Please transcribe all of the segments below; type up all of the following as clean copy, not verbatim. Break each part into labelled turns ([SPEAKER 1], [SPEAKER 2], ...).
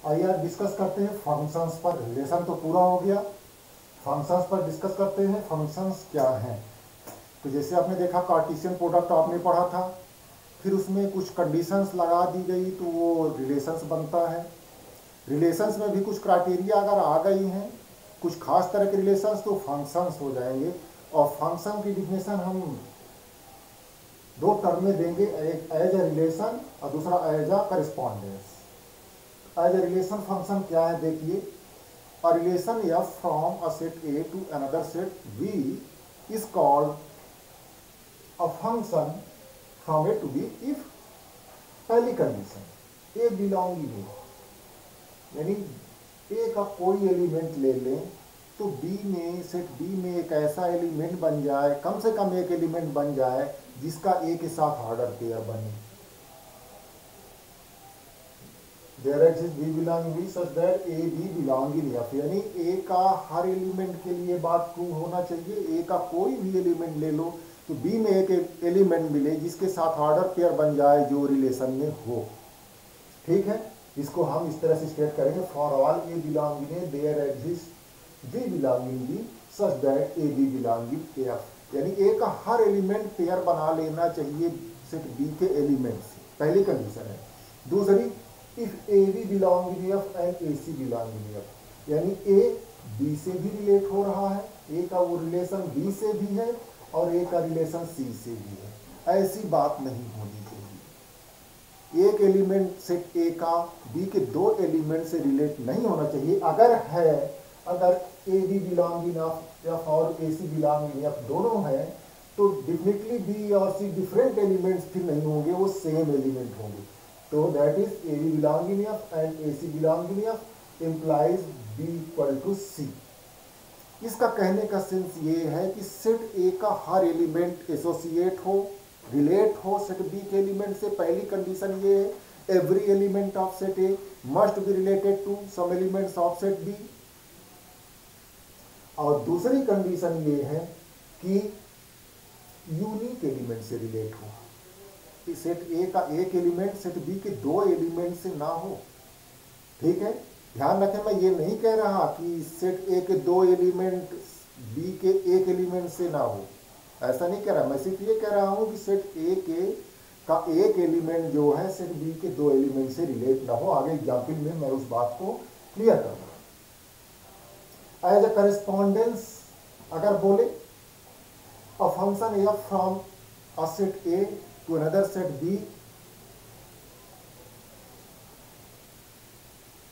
[SPEAKER 1] आइए आज डिस्कस करते हैं फंक्शंस पर। रिलेशन तो पूरा हो गया, फंक्शंस पर डिस्कस करते हैं फंक्शंस क्या हैं। तो जैसे आपने देखा कार्टेशियन प्रोडक्ट आपने पढ़ा था, फिर उसमें कुछ कंडीशंस लगा दी गई तो वो रिलेशंस बनता है। रिलेशंस में भी कुछ क्राइटेरिया अगर आ गई हैं, कुछ खास तरह के रिलेशंस, तो फंक्शंस हो जाएंगे। और फंक्शन की डिफिनेशन हम दो टर्म में देंगे, एक एज ए रिलेशन और दूसरा as a correspondence. As a relation function क्या है देखिए, a relation f from a set A to another set B is called a function from A to B if पहली condition A belonging A, यानी A का कोई element ले लें तो B में सेट B में एक ऐसा एलिमेंट बन जाए, कम से कम एक एलिमेंट बन जाए जिसका A के साथ ऑर्डर पेयर बने। There exists B belonging B such that A B belong in F, यानी A का हर एलिमेंट के लिए बात ट्रू होना चाहिए। A का कोई भी एलिमेंट ले लो तो B में एक एलिमेंट मिले जिसके साथ ऑर्डर पेयर बन जाए जो रिलेशन में हो। ठीक है, इसको हम इस तरह से स्टेट करेंगे, for all A belong in A there exists B belong in B such that A B belong in F, यानी A का हर एलिमेंट पेयर बना लेना चाहिए सेट B के एलिमेंट से। पहली कंडीशन है। दूसरी, if A B belong in F and A C belong in F, यानी ए बी से भी रिलेट हो रहा है, ए का वो रिलेशन बी से भी है और ए का रिलेशन सी से भी है। ऐसी बात नहीं होनी चाहिए। एक एलिमेंट सेट ए का बी के दो एलिमेंट से रिलेट नहीं होना चाहिए। अगर है, अगर A B belong in F और A C belong in F दोनों है तो डेफिनेटली बी और सी डिफरेंट एलिमेंट्स फिर नहीं होंगे, वो सेम एलिमेंट होंगे। तो that is A B belong in F and A C belong in F implies B equal to C. इसका कहने का सेंस ये है कि सेट ए का हर एलिमेंट एसोसिएट हो, रिलेट हो सेट बी के एलिमेंट से। पहली कंडीशन ये है, every element of set A must be related to some elements of set B. और दूसरी कंडीशन ये है कि यूनिक एलिमेंट से रिलेट हो, सेट ए का एक एलिमेंट सेट बी के दो एलिमेंट से ना हो। ठीक है, ध्यान रखें, मैं ये नहीं कह रहा कि सेट ए के दो एलिमेंट बी के एक एलिमेंट से ना हो, ऐसा नहीं कह रहा। मैं सिर्फ ये कह रहा हूं कि सेट ए के का एक एलिमेंट जो है सेट बी के दो एलिमेंट से रिलेट ना हो। आगे एग्जाम्पल में मैं उस बात को क्लियर करूंगा। एज अ करेस्पॉन्डेंस अगर बोले, अ function F from a set A to another set B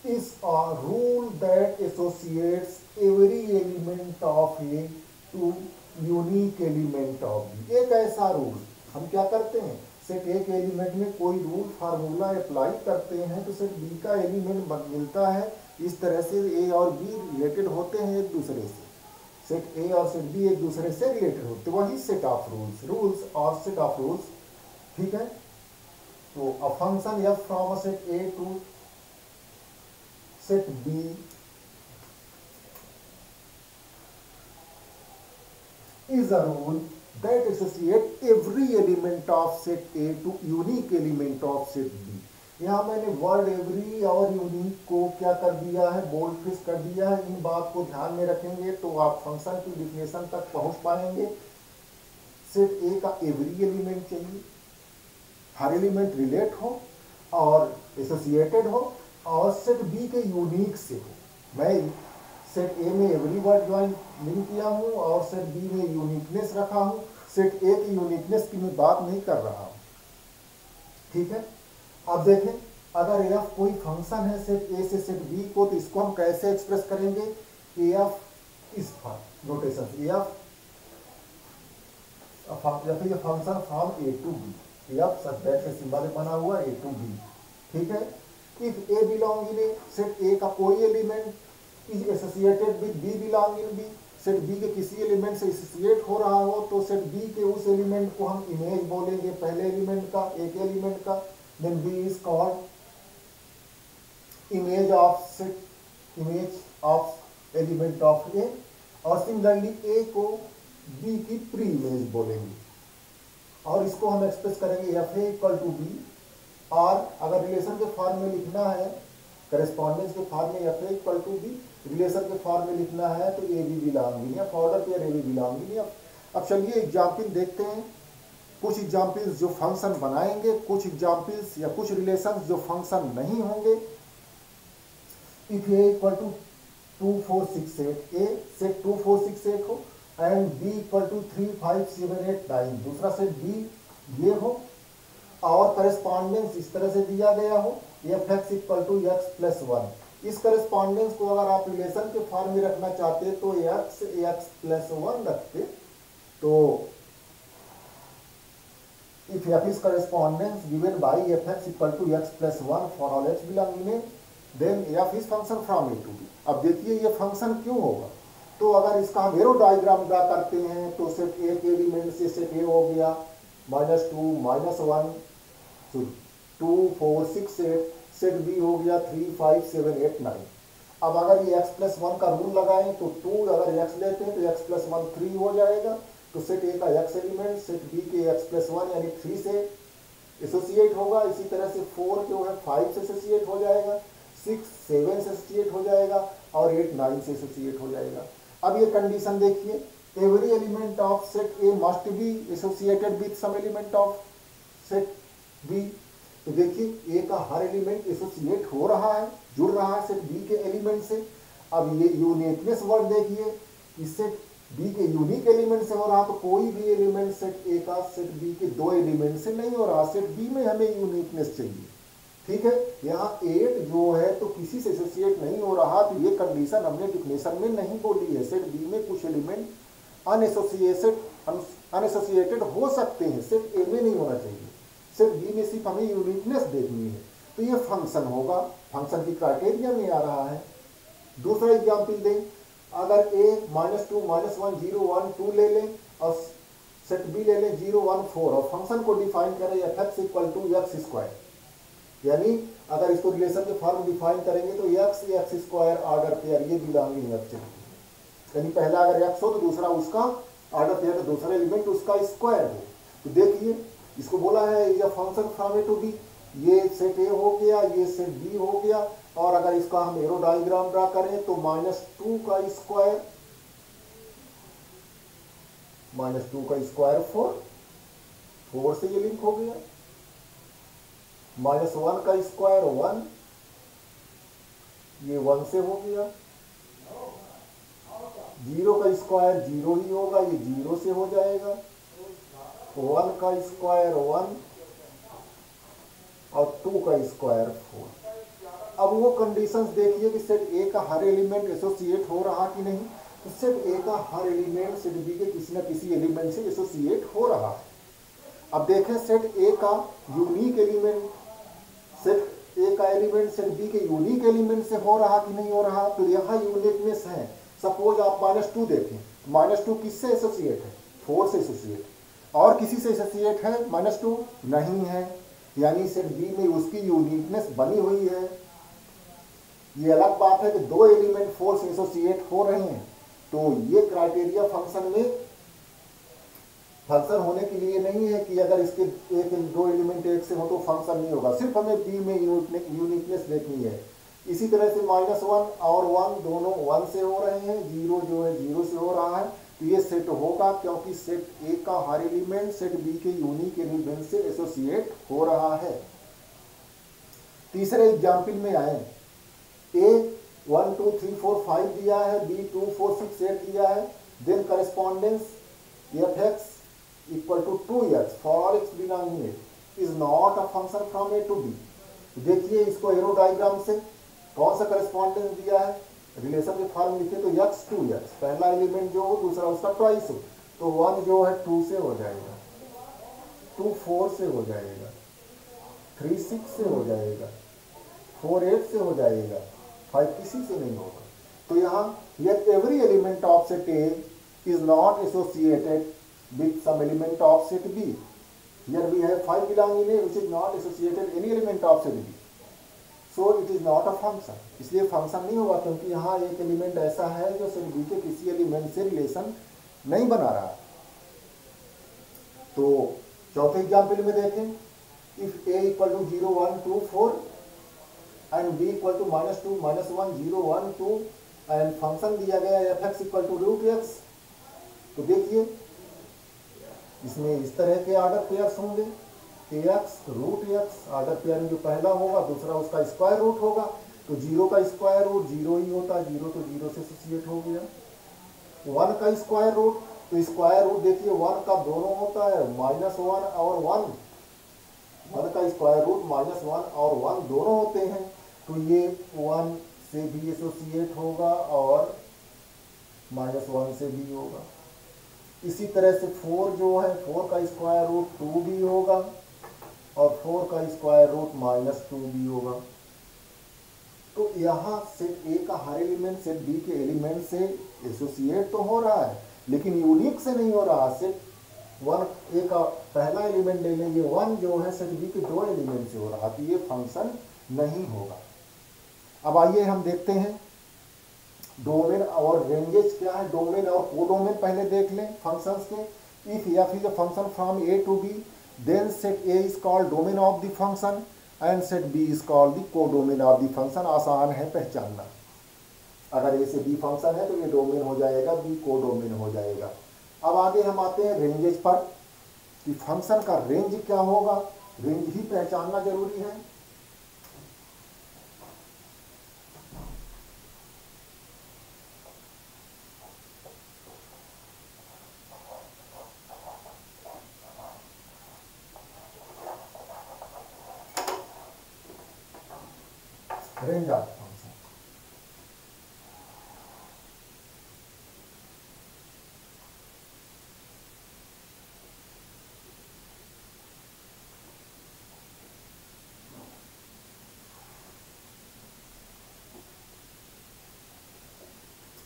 [SPEAKER 1] is a rule that associates every element of A to unique element of B। एक ऐसा रूल हम क्या करते हैं, सेट ए के एलिमेंट में कोई रूल फार्मूला अप्लाई करते हैं तो सेट बी का एलिमेंट मिलता है। इस तरह से ए और बी रिलेटेड होते हैं एक दूसरे से, सेट ए और सेट बी एक दूसरे से रिलेटेड होते, वही सेट ऑफ रूल्स और सेट ऑफ रूल्स। ठीक है, तो a function F from a set A to set B is a rule that associate every element of set A to unique element of set B। यहां मैंने word every और unique को क्या कर दिया है, बोल्ड फिक्स कर दिया है। इन बात को ध्यान में रखेंगे तो आप फंक्शन की डिफिनेशन तक पहुंच पाएंगे। सेट ए का एवरी एलिमेंट चाहिए, हर एलिमेंट रिलेट हो और एसोसिएटेड हो, और सेट बी के यूनिक से हो। मैं सेट ए में एवरी वर्ड ज्वाइन नहीं किया हूं और सेट बी में यूनिकनेस रखा हूं। सेट ए की यूनिकनेस की मैं बात नहीं कर रहा हूं। ठीक है, अब देखें, अगर एफ कोई फंक्शन है सेट ए से सेट बी को, तो इसको हम कैसे एक्सप्रेस करेंगे। एफ इस नोटेशन एफ या फिर function from A to B, F such that से सिंबल बना हुआ ए टू बी। ठीक है, if A belong in A, set A का कोई element is associated with B belong in B, set B के किसी एलिमेंट से एसोसिएट हो रहा हो तो सेट बी के उस एलिमेंट को हम इमेज बोलेंगे, पहले एलिमेंट का, एक एलिमेंट का। Then B is called image of set, image of element of A. और सिमिलरली ए को बी की प्री इमेज बोलेंगे और इसको हम एक्सप्रेस करेंगे F A equal to B. और अगर रिलेशन के फॉर्म में लिखना है करेस्पॉन्डेंस के फॉर्म में F A equal to B, relation के फॉर्म में लिखना है तो A B belong in F order pair A B belong in F. अब चलिए एग्जाम्पल देखते हैं, कुछ एग्जाम्पल्स जो फंक्शन बनाएंगे, कुछ एग्जाम्पल्स या कुछ रिलेशंस जो फंक्शन नहीं होंगे। If A equal to 2 4 6 8, A set 2 4 6 8 हो एंड बी इक्वल टू 3 5 7 8 9, दूसरा सेट बी ये हो और करस्पॉन्डेंस इस तरह से दिया गया हो F X equal to X plus 1। इस करस्पॉन्डेंस को अगर आप रिलेशन के फॉर्म में रखना चाहते तो एक्स प्लस 1 रखते। तो if f is correspondence given by fx equal to x plus 1 for all x belonging in, then f is function from a to b। अब देखिए ये फंक्शन क्यों होगा, तो अगर इसका हम एरो डायग्राम ड्रा करते हैं तो सेट ए के एलिमेंट से सेट ए हो गया -2 -1, तो 2 4 6 8, सेट बी हो गया 3 5 7 8 9। अब अगर ये x प्लस 1 का रूल लगाएं तो 2 अगर x लेते हैं तो x प्लस 1 3 हो जाएगा, तो सेट ए का x एलिमेंट सेट बी के x प्लस 1 यानी 3 से एसोसिएट होगा। इसी तरह से 4 जो है 5 से एसोसिएट हो जाएगा, 6 7 से एसोसिएट हो जाएगा और 8 9 से एसोसिएट हो जाएगा। अब ये कंडीशन देखिए, every element of set A must be associated with some element of set B. तो देखिए ए का हर एलिमेंट एसोसिएट हो रहा है, जुड़ रहा है सेट बी के एलिमेंट से। अब ये यूनिकनेस वर्ड देखिए, इस सेट बी के यूनिक एलिमेंट से हो रहा, तो कोई भी एलिमेंट सेट ए का सेट बी के 2 एलिमेंट से नहीं हो रहा, सेट बी में हमें यूनिकनेस चाहिए। ठीक है, यहाँ 8 जो है तो किसी से एसोसिएट नहीं हो रहा, तो ये कंडीशन हमने डिफिनेशन में नहीं बोली है। सेट बी में कुछ एलिमेंट अनएसोसिएटेड हो सकते हैं, सेट ए में नहीं होना चाहिए, सेट बी में सिर्फ हमें यूनिकनेस देखनी है। तो ये फंक्शन होगा, फंक्शन की क्राइटेरिया में आ रहा है। दूसरा एग्जाम्पल दें, अगर a -2 -1 0 1 2 ले लें और सेट बी ले लें 0 1 4 और फंक्शन को डिफाइन करें F X equal to X square, यानी अगर इसको रिलेशन के फॉर्म डिफाइन करेंगे तो एक्स स्क्वायर ऑर्डर पेयर ये बिलोंगिंग एफ, यानी पहला अगर एक्स हो तो दूसरा उसका ऑर्डर पेयर, तो दूसरा एलिमेंट उसका स्क्वायर हो। तो देखिए इसको बोला है ये function from A to B, ये सेट ए हो गया, ये सेट बी हो गया, और अगर इसका हम एरो डायग्राम ड्रा करें तो -2 का स्क्वायर 4 से ये लिंक हो गया, -1 का स्क्वायर 1, ये 1 से हो गया, 0 का स्क्वायर 0 ही होगा, ये 0 से हो जाएगा, 1 का स्क्वायर 1 और 2 का स्क्वायर 4। अब वो कंडीशंस देखिए कि सेट ए का हर एलिमेंट एसोसिएट हो रहा कि नहीं, तो सेट ए का हर एलिमेंट सेट बी के किसी न किसी एलिमेंट से एसोसिएट हो रहा है। अब देखें सेट ए का यूनिक एलिमेंट, सेट ए का एलिमेंट सेट बी के यूनिक एलिमेंट से हो रहा कि नहीं हो रहा, तो यहाँ यूनिकनेस है। सपोज आप -2 देखें, -2 किससे एसोसिएट है, 4 से एसोसिएट, और किसी से एसोसिएट है -2 नहीं है, यानी सेट बी में उसकी यूनिकनेस बनी हुई है। ये अलग बात है कि 2 एलिमेंट 4 से एसोसिएट हो रहे हैं, तो ये क्राइटेरिया फंक्शन में फंक्शन होने के लिए नहीं है कि अगर इसके 2 एलिमेंट एक से हो तो फंक्शन नहीं होगा, सिर्फ हमें बी में यूनिकनेस देखनी है। इसी तरह से -1 और 1 दोनों 1 से हो रहे हैं, 0 जो है 0 से हो रहा है, तो ये सेट होगा क्योंकि सेट ए का हर एलिमेंट सेट बी के यूनिक एलिमेंट से एसोसिएट हो रहा है। तीसरे एग्जाम्पल में आए, ए 1 2 3 4 5 दिया है, बी 2 4 6 8 दिया है, then correspondence F X equal to 2x for X belonging A is not a function from A to B. देखिए इसको एरो डायग्राम से कौन सा करस्पॉन्डेंस दिया है, रिलेशन के फॉर्म लिखे तो x 2x, पहला एलिमेंट जो हो दूसरा उसका ट्वाइस हो, तो 1 जो है 2 से हो जाएगा, 2 4 से हो जाएगा, 3 6 से हो जाएगा, 4 8 से हो जाएगा, 5 किसी से नहीं होगा। तो यहाँ yet every element of set A is not associated with some element of set B. Here we have 5 belonging in A which is not associated any element of set B. So it is not a function. इसलिए function नहीं होगा क्योंकि यहाँ एक element ऐसा है जो set B के किसी एलिमेंट से रिलेशन नहीं बना रहा। तो चौथे एग्जाम्पल में देखें, if A equal to 0 1 2 4 and b equal to -2 -1 0 1 2 and function दिया गया है f(x) इक्वल टू √x। तो देखिए इसमें इस तरह के ऑर्डर पेयर्स होंगे, ax √x ऑर्डर पेयर में जो पहला होगा दूसरा उसका स्क्वायर रूट होगा, तो 0 का स्क्वायर रूट 0 ही होता है, 0 तो 0 से एसोसिएट हो गया। 1 का स्क्वायर रूट, तो स्क्वायर रूट देखिए 1 का दोनों होता है, -1 और 1, 1 का स्क्वायर रूट -1 और 1 दोनों होते हैं, तो ये 1 से भी एसोसिएट होगा और -1 से भी होगा। इसी तरह से 4 जो है 4 का स्क्वायर रूट 2 भी होगा और 4 का स्क्वायर रूट -2 भी होगा। तो यहाँ सेट ए का हर एलिमेंट सेट बी के एलिमेंट से एसोसिएट तो हो रहा है, लेकिन यूनिक से नहीं हो रहा। सेट 1 ए का पहला एलिमेंट ले लेंगे, 1 जो है सेट बी के 2 एलिमेंट से हो रहा, तो ये फंक्शन नहीं होगा। अब आइए हम देखते हैं डोमेन और रेंजेस क्या है। डोमेन और कोडोमेन पहले देख लें फंक्शंस के। If f is a function from a to b, then set a is called domain of the function and set b is called the codomain of the function। आसान है पहचानना, अगर a से b function है तो ये domain हो जाएगा, b कोडोमेन हो जाएगा। अब आगे हम आते हैं रेंजेस पर कि फंक्शन का रेंज क्या होगा, रेंज ही पहचानना जरूरी है। Range of function,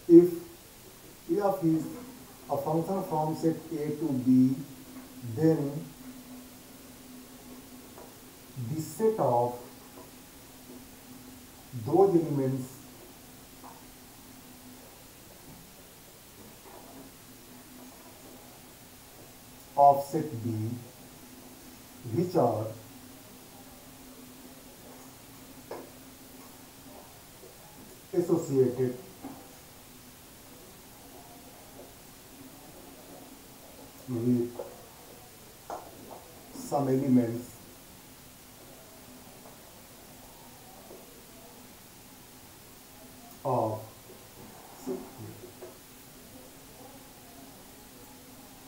[SPEAKER 1] if f is a function from set a to b, then the set of those elements of set B which are associated with some elements of set B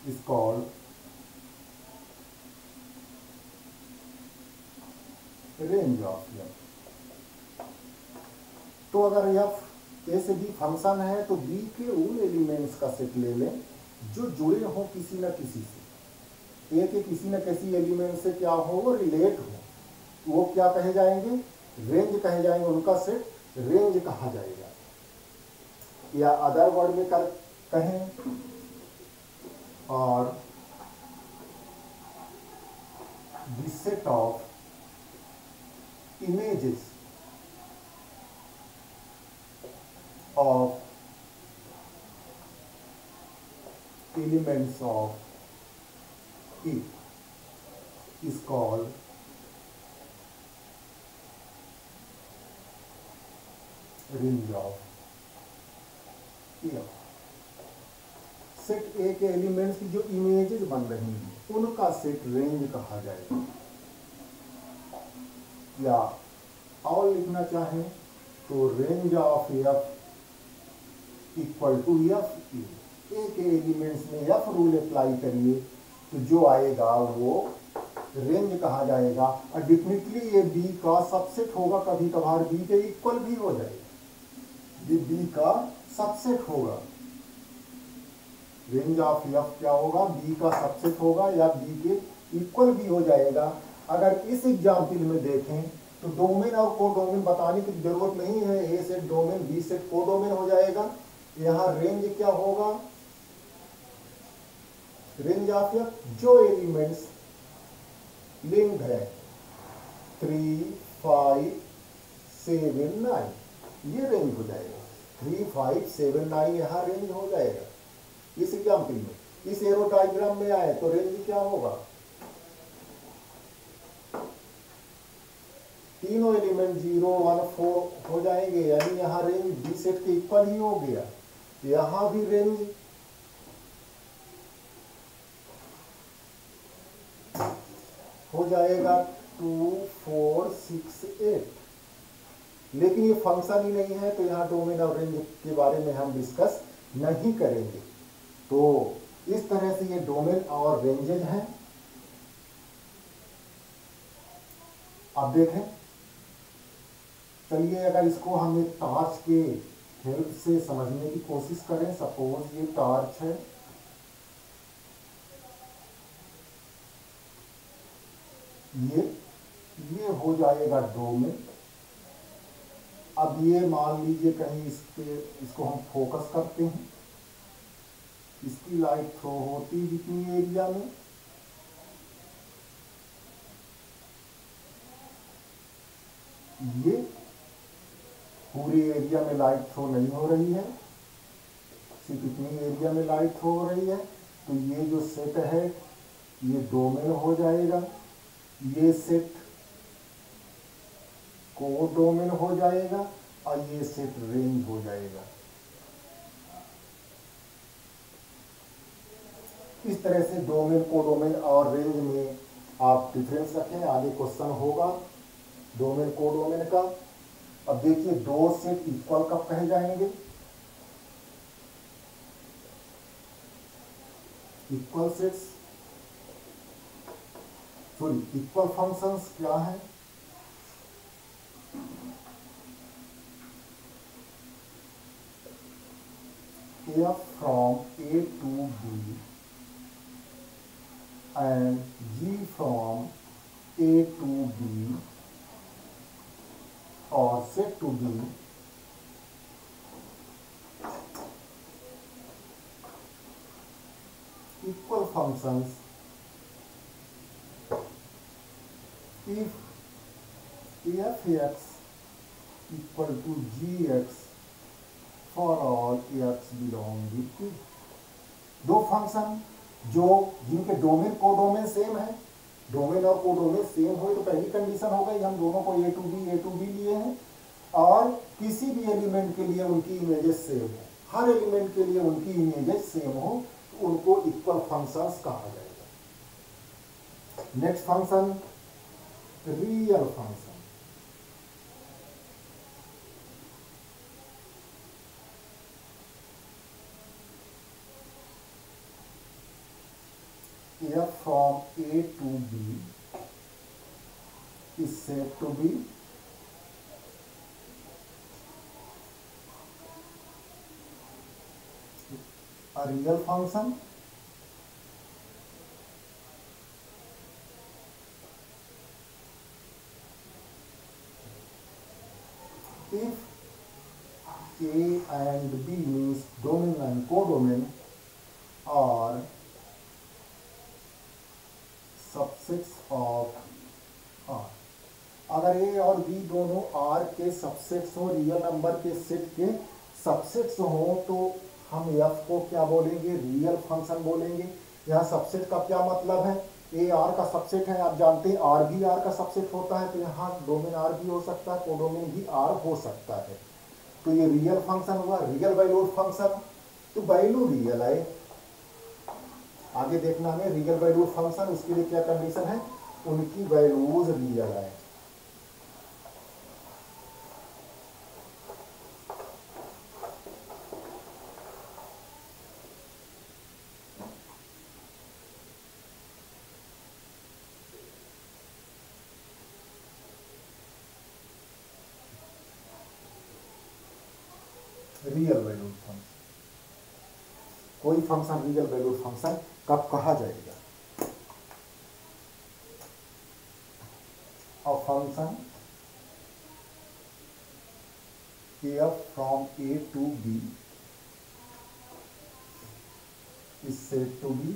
[SPEAKER 1] is called range of f। तो अगर f ए से B function है तो b के उन elements का set ले लें जो जुड़े हो किसी न किसी से, ए के किसी न किसी एलिमेंट से क्या हो, वो रिलेट हो, वो क्या कहे जाएंगे, रेंज कहे जाएंगे, उनका सेट रेंज कहा जाएगा। या अदर वर्ड में कहें और the set of images of elements of E is called range of E। Set ए के एलिमेंट्स की जो इमेजेस बन रही हैं उनका सेट रेंज कहा जाएगा। या और लिखना चाहें तो range of F equal to F A के एलिमेंट्स में एफ रूल अप्लाई करिए तो जो आएगा वो रेंज कहा जाएगा। और डेफिनेटली ये बी का सबसेट होगा, कभी कभार बी के इक्वल भी हो जाएगा, ये बी का सबसेट होगा। रेंज ऑफ एफ क्या होगा, बी का सबसेट होगा या बी के इक्वल भी हो जाएगा। अगर इस एग्जाम्पल में देखें तो डोमेन और कोडोमेन बताने की जरूरत नहीं है, A set domain B set codomain हो जाएगा। यहाँ रेंज क्या होगा, रेंज ऑफ एफ जो एलिमेंट्स लिंक्ड है 3 5 7 9, ये रेंज हो जाएगा। 3 5 7 9 यहाँ रेंज हो जाएगा। इस एग्जाम्पल में इस एरो डायग्राम में आए तो रेंज क्या होगा, तीनों एलिमेंट 0 1 4 हो जाएंगे, यानी यहाँ रेंज बी सेट के इक्वल ही हो गया। यहाँ भी रेंज हो जाएगा 2 4 6 8। लेकिन ये फंक्शन ही नहीं है, तो यहाँ डोमेन और रेंज के बारे में हम डिस्कस नहीं करेंगे। तो इस तरह से ये डोमेन और रेंजेज हैं। अब देखें, चलिए अगर इसको हम एक टॉर्च के हेल्प से समझने की कोशिश करें। सपोज ये टॉर्च है, ये हो जाएगा डोमेन। अब ये मान लीजिए कहीं इसको हम फोकस करते हैं, इसकी लाइट थ्रो होती जितनी एरिया में, ये पूरे एरिया में लाइट थ्रो नहीं हो रही है, सिर्फ इतनी एरिया में लाइट थ्रो हो रही है। तो ये जो सेट है ये डोमेन हो जाएगा, ये सेट कोडोमेन हो जाएगा, और ये सेट रेंज हो जाएगा। इस तरह से डोमेन, कोडोमेन और रेंज में आप डिफरेंस रखें। आगे क्वेश्चन होगा डोमेन कोडोमेन का। अब देखिए, दो सेट इक्वल कब कहे जाएंगे? Equal sets, sorry, equal functions क्या है? F from A to B and G from A to B or set to B equal functions if f(x) equal to gx for all x belonging to। दो function जिनके domain codomain same है, domain और codomain same हो तो पहली condition हो गई, हम दोनों को ए टू बी लिए हैं, और किसी भी एलिमेंट के लिए उनकी इमेजेस सेम हो, हर एलिमेंट के लिए उनकी इमेजेस सेम हो, तो उनको इक्वल फंक्शंस कहा जाएगा। Next function, real function. F from A to B is said to be a real function if A and B means domain and codomain are subsets of R. अगर ए और बी दोनों आर के subsets हो, real number के set के subsets हो, तो हम एफ को क्या बोलेंगे? रियल फंक्शन बोलेंगे। यहाँ सबसेट का क्या मतलब है? ए आर का सबसेट है, आप जानते हैं आर भी आर का सबसेट होता है, तो यहाँ डोमेन आर भी हो सकता है, कोडोमेन भी आर हो सकता है। तो ये रियल फंक्शन हुआ, रियल वैल्यूड फंक्शन। तो वैल्यू रियल है, आगे देखना हमें रियल वैल्यूड फंक्शन, उसके लिए क्या कंडीशन है? उनकी वैल्यूज रियल है। रियल वैल्यूड फंक्शन, कोई फंक्शन रियल वैल्यूड फंक्शन कब कहा जाएगा? A function f from A to B is said to be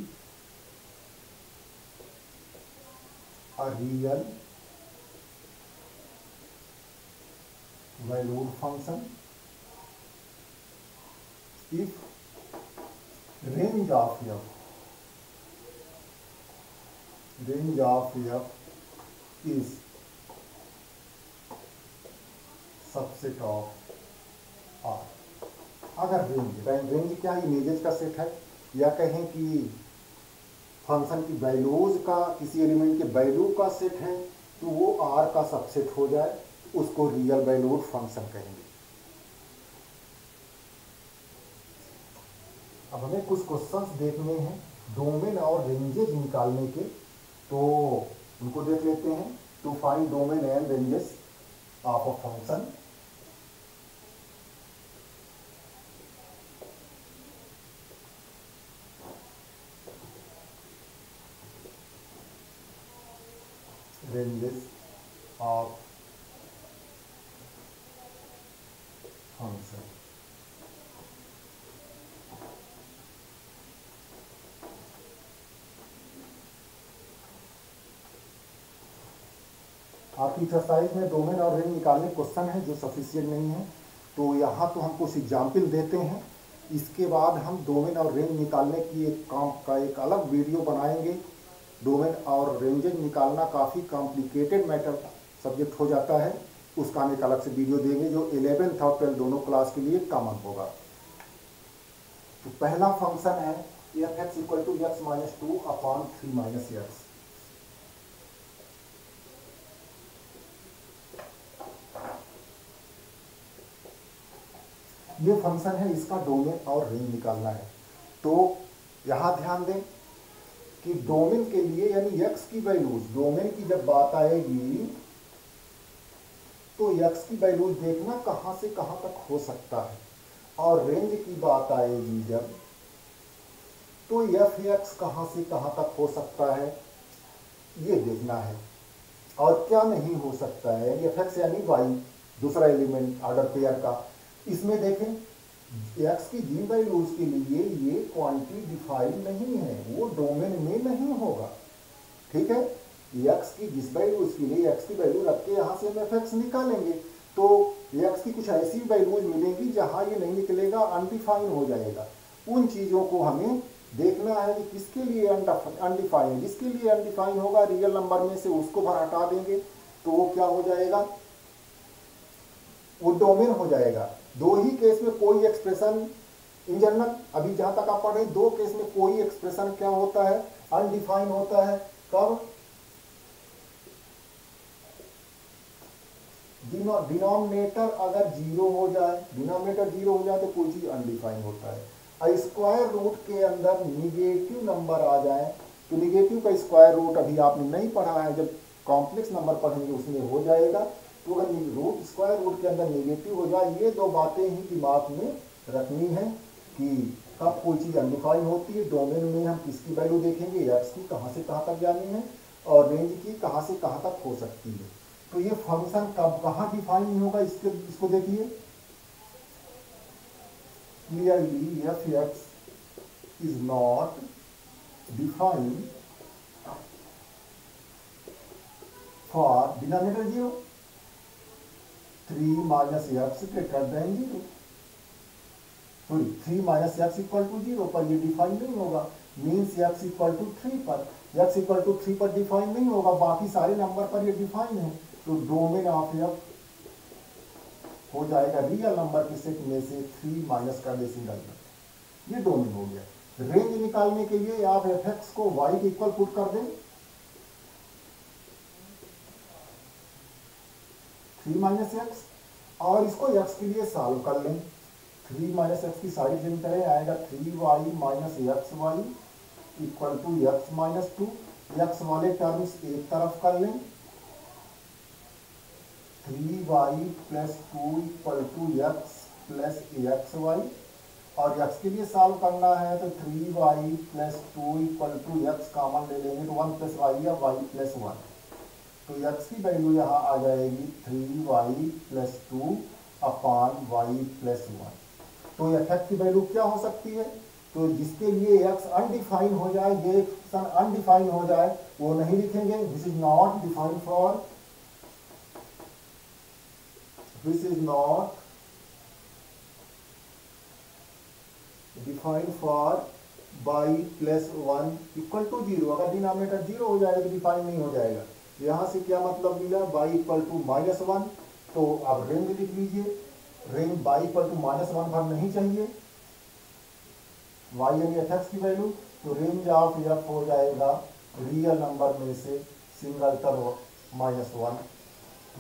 [SPEAKER 1] a real valued function if range of f is subset of R. अगर range क्या images का set है, या कहें कि फंक्शन की वैल्यूज का किसी एलिमेंट के वैल्यू का सेट है, तो वो आर का सबसेट हो जाए, उसको रियल वैल्यूड फंक्शन कहेंगे। अब हमें कुछ क्वेश्चंस देखने हैं डोमेन और रेंजेस निकालने के, तो उनको देख लेते हैं। To find domain and ranges of a function, ranges of function. आपकी एक्सरसाइज में डोमेन और रेंज निकालने क्वेश्चन है जो सफिशिएंट नहीं है, तो यहाँ तो हम कुछ एग्जाम्पल देते हैं। इसके बाद हम डोमेन और रेंज निकालने की एक अलग वीडियो बनाएंगे। डोमेन और रेंजेज निकालना काफ़ी कॉम्प्लिकेटेड मैटर सब्जेक्ट हो जाता है, उसका हम एक अलग से वीडियो देंगे जो 11th और 12th दोनों क्लास के लिए कॉमन होगा। तो पहला फंक्शन है F X equal to X minus 2 upon 3 minus X. ये फंक्शन है, इसका डोमेन और रेंज निकालना है। तो यहां ध्यान दें कि डोमेन के लिए यानी x की वैल्यूज, डोमेन की जब बात आएगी तो x की वैल्यूज देखना कहां से कहां तक हो सकता है, और रेंज की बात आएगी जब, तो एफ एक्स कहां से कहां तक हो सकता है ये देखना है, और क्या नहीं हो सकता है। एफ एक्स यानी वाई, दूसरा एलिमेंट ऑर्डर पेयर का। इसमें देखें x की दी वैल्यूज के लिए ये क्वांटिटी डिफाइन नहीं है, वो डोमेन में नहीं होगा। ठीक है, x की जिस वैल्यूज के लिए x की वैल्यू रख के यहाँ से हम एफ एक्स निकालेंगे, तो x की कुछ ऐसी वैल्यूज मिलेंगी जहां ये नहीं निकलेगा, अनडिफाइन हो जाएगा। उन चीजों को हमें देखना है कि किसके लिए अनडिफाइन, जिसके लिए अनडिफाइन होगा रियल नंबर में से उसको बाहर हटा देंगे, तो वो क्या हो जाएगा, वो डोमेन हो जाएगा। दो ही केस में कोई एक्सप्रेशन इन जनरल, अभी जहां तक आप पढ़ रहे, दो केस में कोई एक्सप्रेशन क्या होता है, अनडिफाइन होता है। कब, डिनोमिनेटर अगर जीरो हो जाए, डिनोमिनेटर जीरो हो जाए तो कोई चीज अनडिफाइन होता है। स्क्वायर रूट के अंदर निगेटिव नंबर आ जाए, तो निगेटिव का स्क्वायर रूट अभी आपने नहीं पढ़ा है, जब कॉम्प्लेक्स नंबर पढ़ेंगे उसमें हो जाएगा। तो अगर रूट स्क्वायर रूट के अंदर नेगेटिव हो जाए, ये दो बातें ही दिमाग में रखनी है कि कब कोई चीज़ अनडिफाइन होती है। डोमेन में हम किसकी वैल्यू देखेंगे, एक्स की कहाँ से कहाँ तक जानी है, और रेंज की कहाँ से कहाँ तक हो सकती है। तो ये फंक्शन कब कहाँ डिफाइन नहीं होगा, इसको देखिए clearly. F X is not defined for denominator zero, 3 minus X greater than zero, sorry 3 minus X equal to zero पर ये डिफाइन नहीं होगा। मीन्स एक्स इक्वल टू 3 पर, एक्स इक्वल टू 3 पर डिफाइन नहीं होगा, बाकी सारे नंबर पर ये डिफाइन है। तो डोमेन ऑफ एफ हो जाएगा रियल नंबर के सेट में से 3 माइनस का डेसिमल, ये डोमेन हो गया। रेंज निकालने के लिए आप एफ एक्स को वाई के इक्वल पुट कर दें, 3 माइनस एक्स, और इसको एक्स के लिए सॉल्व कर लें। 3 माइनस एक्स की सारी जगह करें, आएगा 3y minus X Y equal to X minus 2। X वाले टर्म्स एक तरफ कर लें, 3y plus 2 equal to X plus X Y, और एक्स के लिए सॉल्व करना है तो 3y plus 2 equal to X common ले लेंगे तो 1 प्लस वाई या वाई प्लस 1। तो x की वैल्यू यहाँ आ जाएगी 3y plus 2 upon Y plus 1। तो एफ एक्स की वैल्यू क्या हो सकती है, तो जिसके लिए x अनडिफाइन हो जाए, ये फंक्शन अनडिफाइन हो जाए, वो नहीं लिखेंगे। This is not defined for, this is not defined for y plus 1 equal to zero. अगर डिनोमिनेटर जीरो हो जाएगा तो डिफाइन नहीं हो जाएगा। यहां से क्या मतलब मिला, y इक्वल टू -1, तो अब रेंज लिख लीजिए, रेंज y इक्वल टू -1 नहीं चाहिए, y यानी एफ एक्स की वैल्यू, तो रेंज ऑफ एफ हो जाएगा रियल नंबर में से सिंगल टर्म -1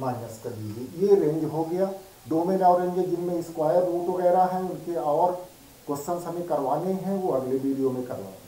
[SPEAKER 1] माइनस कर दीजिए। ये रेंज हो गया। डोमेन और रेंज जिनमें स्क्वायर रूट वगैरह हैं उनके और क्वेश्चंस हमें करवाने हैं, वो अगले वीडियो में करवाएंगे।